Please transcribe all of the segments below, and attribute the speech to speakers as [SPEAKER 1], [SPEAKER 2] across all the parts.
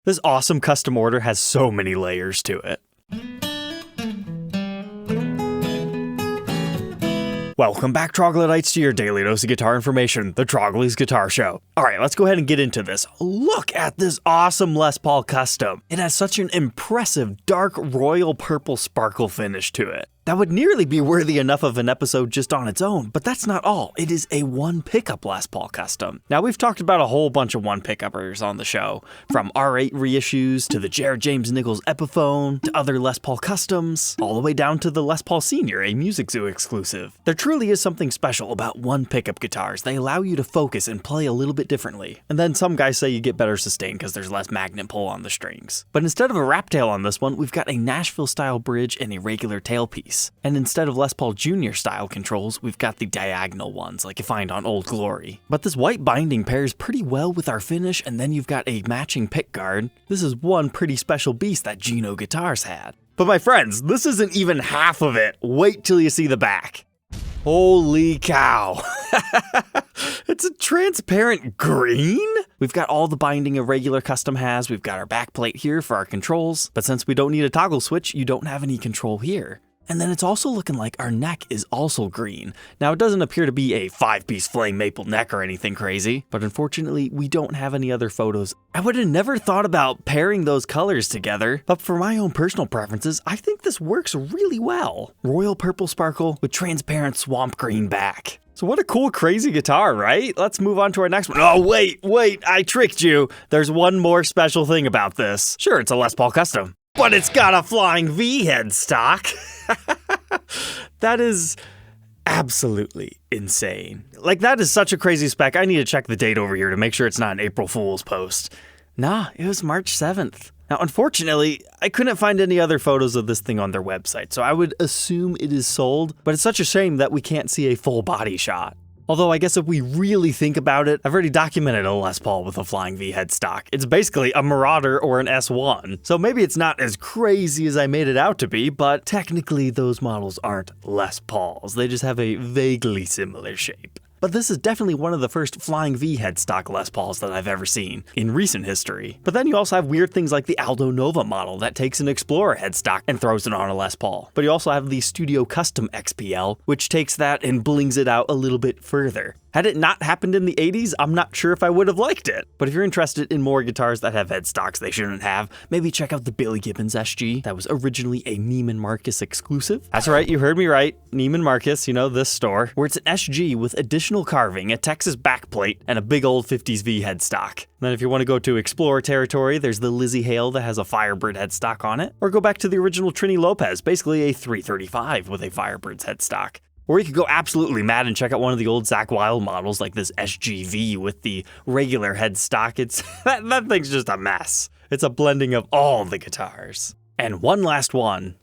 [SPEAKER 1] This awesome custom order has so many layers to it. Welcome back, troglodytes, to your daily dose of guitar information, the Trogly's Guitar Show. Alright, let's go ahead and get into this. Look at this awesome Les Paul Custom. It has such an impressive dark royal purple sparkle finish to it. That would nearly be worthy enough of an episode just on its own, but that's not all. It is a one pickup Les Paul Custom. Now, we've talked about a whole bunch of one pickuppers on the show, from R8 reissues to the Jared James Nichols Epiphone to other Les Paul Customs, all the way down to the Les Paul Senior, a Music Zoo exclusive. There truly is something special about one pickup guitars. They allow you to focus and play a little bit differently. And then some guys say you get better sustain because there's less magnet pull on the strings. But instead of a wrap tail on this one, we've got a Nashville style bridge and a regular tailpiece. And instead of Les Paul Jr. style controls, we've got the diagonal ones like you find on Old Glory. But this white binding pairs pretty well with our finish, and then you've got a matching pick guard. This is one pretty special beast that Gino Guitars had. But my friends, this isn't even half of it. Wait till you see the back. Holy cow. It's a transparent green? We've got all the binding a regular custom has. We've got our back plate here for our controls. But since we don't need a toggle switch, you don't have any control here. And then it's also looking like our neck is also green. Now, it doesn't appear to be a 5-piece flame maple neck or anything crazy, but unfortunately, we don't have any other photos. I would have never thought about pairing those colors together, but for my own personal preferences, I think this works really well. Royal purple sparkle with transparent swamp green back. So what a cool, crazy guitar, right? Let's move on to our next one. Oh, wait, I tricked you. There's one more special thing about this. Sure, it's a Les Paul Custom, but it's got a Flying V headstock. That is absolutely insane. Like, that is such a crazy spec. I need to check the date over here to make sure it's not an April Fool's post. Nah, it was March 7th. Now, unfortunately, I couldn't find any other photos of this thing on their website, so I would assume it is sold, but it's such a shame that we can't see a full body shot. Although I guess if we really think about it, I've already documented a Les Paul with a Flying V headstock. It's basically a Marauder or an S1. So maybe it's not as crazy as I made it out to be, but technically those models aren't Les Pauls. They just have a vaguely similar shape. But this is definitely one of the first Flying V headstock Les Pauls that I've ever seen in recent history. But then you also have weird things like the Aldo Nova model that takes an Explorer headstock and throws it on a Les Paul. But you also have the Studio Custom XPL, which takes that and blings it out a little bit further. Had it not happened in the 80s, I'm not sure if I would have liked it. But if you're interested in more guitars that have headstocks they shouldn't have, maybe check out the Billy Gibbons SG. That was originally a Neiman Marcus exclusive. That's right, you heard me right. Neiman Marcus, you know, this store, where it's an SG with additional carving, a Texas backplate, and a big old 50s V headstock. And then if you want to go to Explorer territory, there's the Lizzie Hale that has a Firebird headstock on it. Or go back to the original Trini Lopez, basically a 335 with a Firebird's headstock. Or you could go absolutely mad and check out one of the old Zakk Wylde models like this SGV with the regular headstock. That thing's just a mess. It's a blending of all the guitars. And one last one.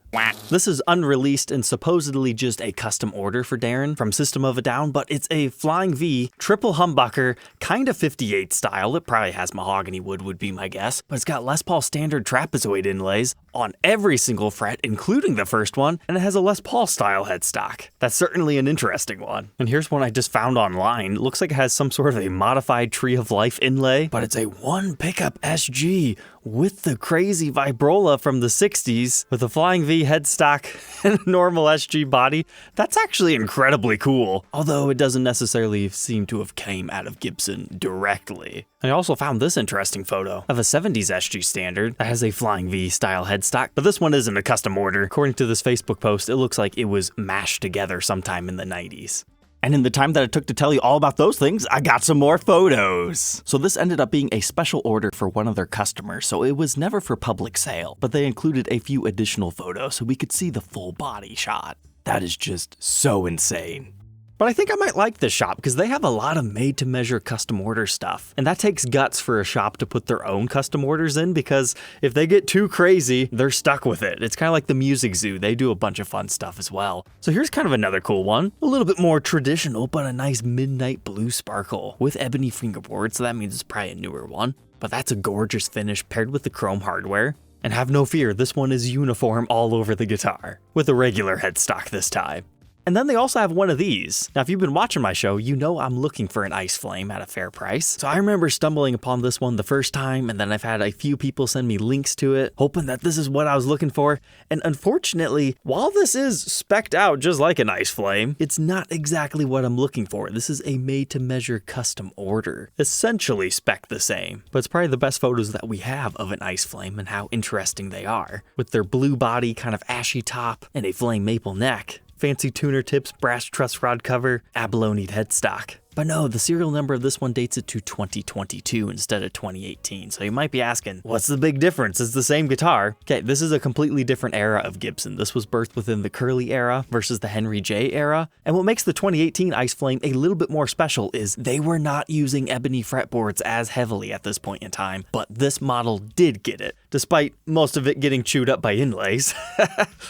[SPEAKER 1] This is unreleased and supposedly just a custom order for Darren from System of a Down, but it's a Flying V triple humbucker, kind of 58 style. It probably has mahogany wood would be my guess, but it's got Les Paul standard trapezoid inlays on every single fret, including the first one, and it has a Les Paul style headstock. That's certainly an interesting one. And here's one I just found online. It looks like it has some sort of a modified Tree of Life inlay, but it's a one pickup SG with the crazy vibrola from the 60s with a Flying V headstock and a normal SG body. That's actually incredibly cool, although it doesn't necessarily seem to have came out of Gibson directly. I also found this interesting photo of a 70s SG standard that has a Flying V style headstock, but this one isn't a custom order. According to this Facebook post, it looks like it was mashed together sometime in the 90s. And in the time that it took to tell you all about those things, I got some more photos. So this ended up being a special order for one of their customers, so it was never for public sale, but they included a few additional photos so we could see the full body shot. That is just so insane. But I think I might like this shop because they have a lot of made-to-measure custom order stuff. And that takes guts for a shop to put their own custom orders in, because if they get too crazy, they're stuck with it. It's kind of like the Music Zoo. They do a bunch of fun stuff as well. So here's kind of another cool one. A little bit more traditional, but a nice midnight blue sparkle with ebony fingerboard, so that means it's probably a newer one. But that's a gorgeous finish paired with the chrome hardware. And have no fear, this one is uniform all over the guitar, with a regular headstock this time. And then they also have one of these. Now, if you've been watching my show, you know I'm looking for an ice flame at a fair price. So I remember stumbling upon this one the first time, and then I've had a few people send me links to it, hoping that this is what I was looking for. And unfortunately, while this is spec'd out just like an ice flame, it's not exactly what I'm looking for. This is a made-to-measure custom order, essentially spec'd the same. But it's probably the best photos that we have of an ice flame and how interesting they are, with their blue body, kind of ashy top, and a flame maple neck. Fancy tuner tips, brass truss rod cover, abalone headstock. But no, the serial number of this one dates it to 2022 instead of 2018. So you might be asking, what's the big difference? It's the same guitar. Okay, this is a completely different era of Gibson. This was birthed within the Curly era versus the Henry J era. And what makes the 2018 Ice Flame a little bit more special is they were not using ebony fretboards as heavily at this point in time, but this model did get it, despite most of it getting chewed up by inlays.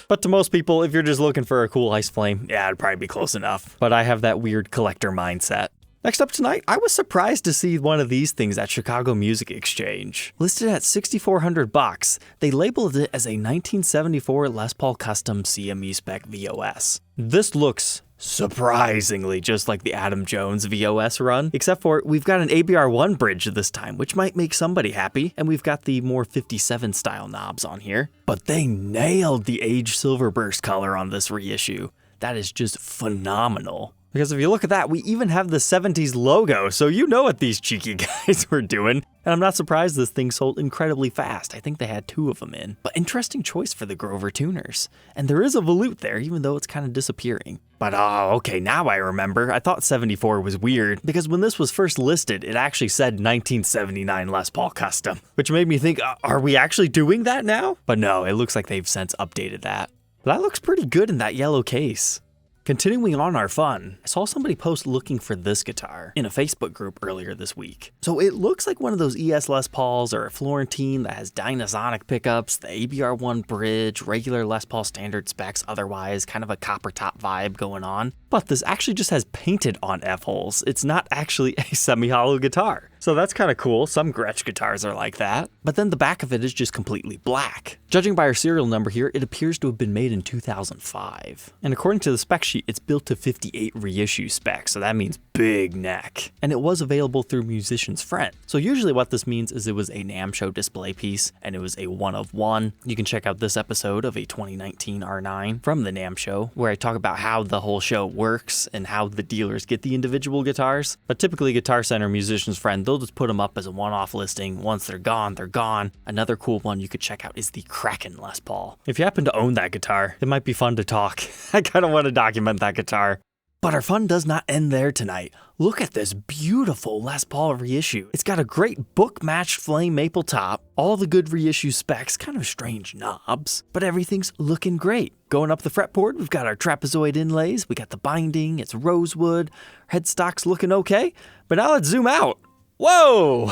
[SPEAKER 1] But to most people, if you're just looking for a cool Ice Flame, yeah, it'd probably be close enough. But I have that weird collector mindset. Next up tonight, I was surprised to see one of these things at Chicago Music Exchange. Listed at $6,400, they labeled it as a 1974 Les Paul Custom CME Spec VOS. This looks surprisingly just like the Adam Jones VOS run, except for we've got an ABR1 bridge this time, which might make somebody happy, and we've got the more 57 style knobs on here. But they nailed the Age Silver Burst color on this reissue. That is just phenomenal. Because if you look at that, we even have the 70s logo, so you know what these cheeky guys were doing. And I'm not surprised this thing sold incredibly fast. I think they had 2 of them in. But interesting choice for the Grover tuners. And there is a volute there, even though it's kind of disappearing. But oh, okay, now I remember. I thought 74 was weird, because when this was first listed, it actually said 1979 Les Paul Custom. Which made me think, are we actually doing that now? But no, it looks like they've since updated that. But that looks pretty good in that yellow case. Continuing on our fun, I saw somebody post looking for this guitar in a Facebook group earlier this week. So it looks like one of those ES Les Pauls or a Florentine that has Dynasonic pickups, the ABR1 bridge, regular Les Paul standard specs, otherwise kind of a copper top vibe going on. But this actually just has painted on F-holes. It's not actually a semi-hollow guitar. So that's kind of cool. Some Gretsch guitars are like that. But then the back of it is just completely black. Judging by our serial number here, it appears to have been made in 2005. And according to the spec sheet, it's built to 58 reissue spec, so that means big neck. And it was available through Musician's Friend. So usually what this means is it was a NAMM show display piece, and it was a 1 of 1. You can check out this episode of a 2019 R9 from the NAMM show, where I talk about how the whole show works and how the dealers get the individual guitars. But typically Guitar Center, Musician's Friend, they'll just put them up as a one-off listing. Once they're gone, they're gone. Another cool one you could check out is the Kraken Les Paul. If you happen to own that guitar, it might be fun to talk. I kind of want to document that guitar. But our fun does not end there tonight. Look at this beautiful Les Paul reissue. It's got a great book-matched flame maple top, all the good reissue specs, kind of strange knobs, but everything's looking great. Going up the fretboard, we've got our trapezoid inlays, we got the binding, it's rosewood, headstock's looking okay, but now let's zoom out. Whoa,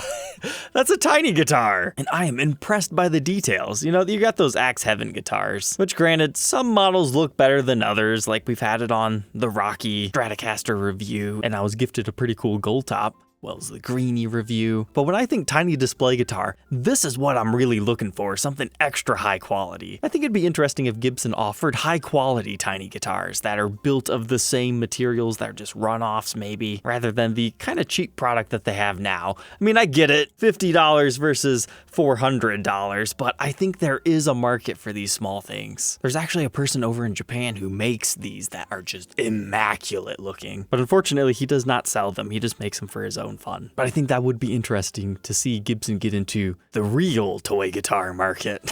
[SPEAKER 1] that's a tiny guitar. And I am impressed by the details. You know, you got those Axe Heaven guitars, which granted, some models look better than others, like we've had it on the Rocky Stratocaster review, and I was gifted a pretty cool gold top. Well as the Greenie review. But when I think tiny display guitar, this is what I'm really looking for, something extra high quality. I think it'd be interesting if Gibson offered high quality tiny guitars that are built of the same materials that are just runoffs maybe, rather than the kind of cheap product that they have now. I mean, I get it, $50 versus $400, but I think there is a market for these small things. There's actually a person over in Japan who makes these that are just immaculate looking, but unfortunately he does not sell them, he just makes them for his own fun. But I think that would be interesting to see Gibson get into the real toy guitar market.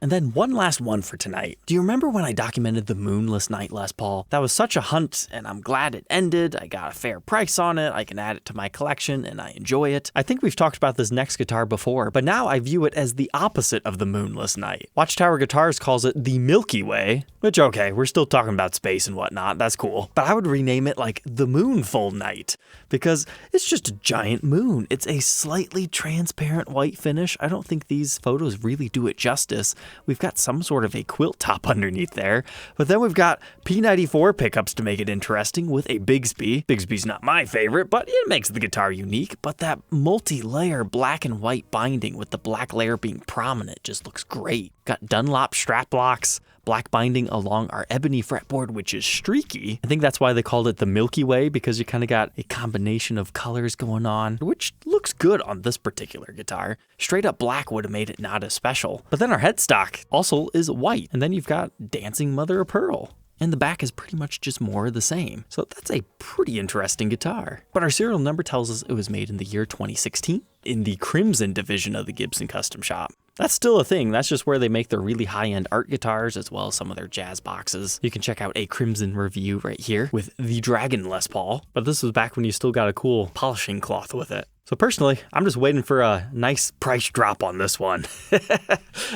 [SPEAKER 1] And then one last one for tonight. Do you remember when I documented the Moonless Night Les Paul? That was such a hunt, and I'm glad it ended. I got a fair price on it. I can add it to my collection, and I enjoy it. I think we've talked about this next guitar before, but now I view it as the opposite of the Moonless Night. Watchtower Guitars calls it the Milky Way, which, okay, we're still talking about space and whatnot. That's cool. But I would rename it like the Moonful Night, because it's just a giant moon. It's a slightly transparent white finish. I don't think these photos really do it justice. We've got some sort of a quilt top underneath there, but then we've got P94 pickups to make it interesting with a Bigsby. Bigsby's not my favorite, but it makes the guitar unique. But that multi-layer black and white binding with the black layer being prominent just looks great. Got Dunlop strap locks, black binding along our ebony fretboard, which is streaky. I think that's why they called it the Milky Way, because you kind of got a combination of colors going on, which looks good on this particular guitar. Straight up black would have made it not as special. But then our headstock also is white, and then you've got dancing mother of pearl. And the back is pretty much just more of the same. So that's a pretty interesting guitar. But our serial number tells us it was made in the year 2016 in the Crimson division of the Gibson Custom Shop. That's still a thing. That's just where they make their really high-end art guitars as well as some of their jazz boxes. You can check out a Crimson review right here with the Dragon Les Paul. But this was back when you still got a cool polishing cloth with it. So personally, I'm just waiting for a nice price drop on this one.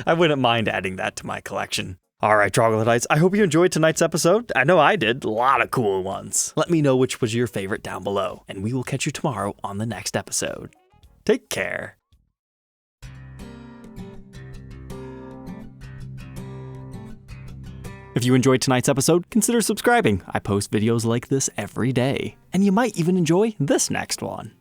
[SPEAKER 1] I wouldn't mind adding that to my collection. All right, troglodytes, I hope you enjoyed tonight's episode. I know I did. A lot of cool ones. Let me know which was your favorite down below, and we will catch you tomorrow on the next episode. Take care. If you enjoyed tonight's episode, consider subscribing. I post videos like this every day, and you might even enjoy this next one.